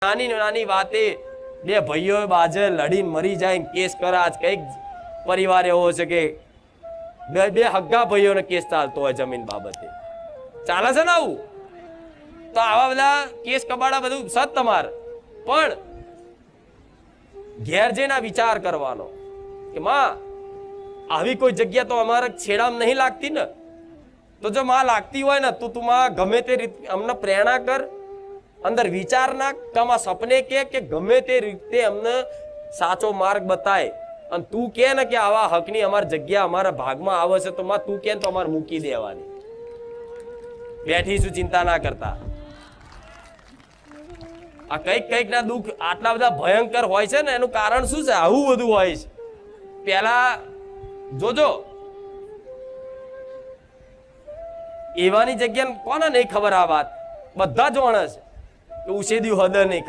નાની નાની વાતે બે ભાઈઓ બાજે લડીને મરી જાય, કેસ કરાજ. કઈક પરિવાર એવો છે કે બે હગ્ગા ભાઈઓને કેસ ચાલતો હોય જમીન બાબતે. ચાલે છે ને આવું? તો આવા બધા કેસ કબાડા બધું સત તમાર. પણ ઘેર જઈને વિચાર કરવાનો કે માં આવી કોઈ જગ્યા તો અમારે છેડામાં નહીં લાગતી ને. તો જો માં લાગતી હોય ને તો તું માં ગમે તે રીતે અમને પ્રેરણા કર, અંદર વિચાર નાખ, તમારા સપને કે ગમે તે રીતે અમને સાચો માર્ગ બતાય. અને તું કે ને કે આવા હકની અમારી જગ્યા અમારા ભાગમાં આવે છે તો માં તું કે તો અમારે મૂકી દેવાની. બેઠીશું, ચિંતા ના કરતા. આ કઈક ના દુઃખ આટલા બધા ભયંકર હોય છે ને એનું કારણ શું છે? આવું બધું હોય છે. પેલા જોજો એવાની જગ્યા કોને નહીં ખબર? આ વાત બધા જાણે છે કે ઉછેદ્યું હદ નહીં.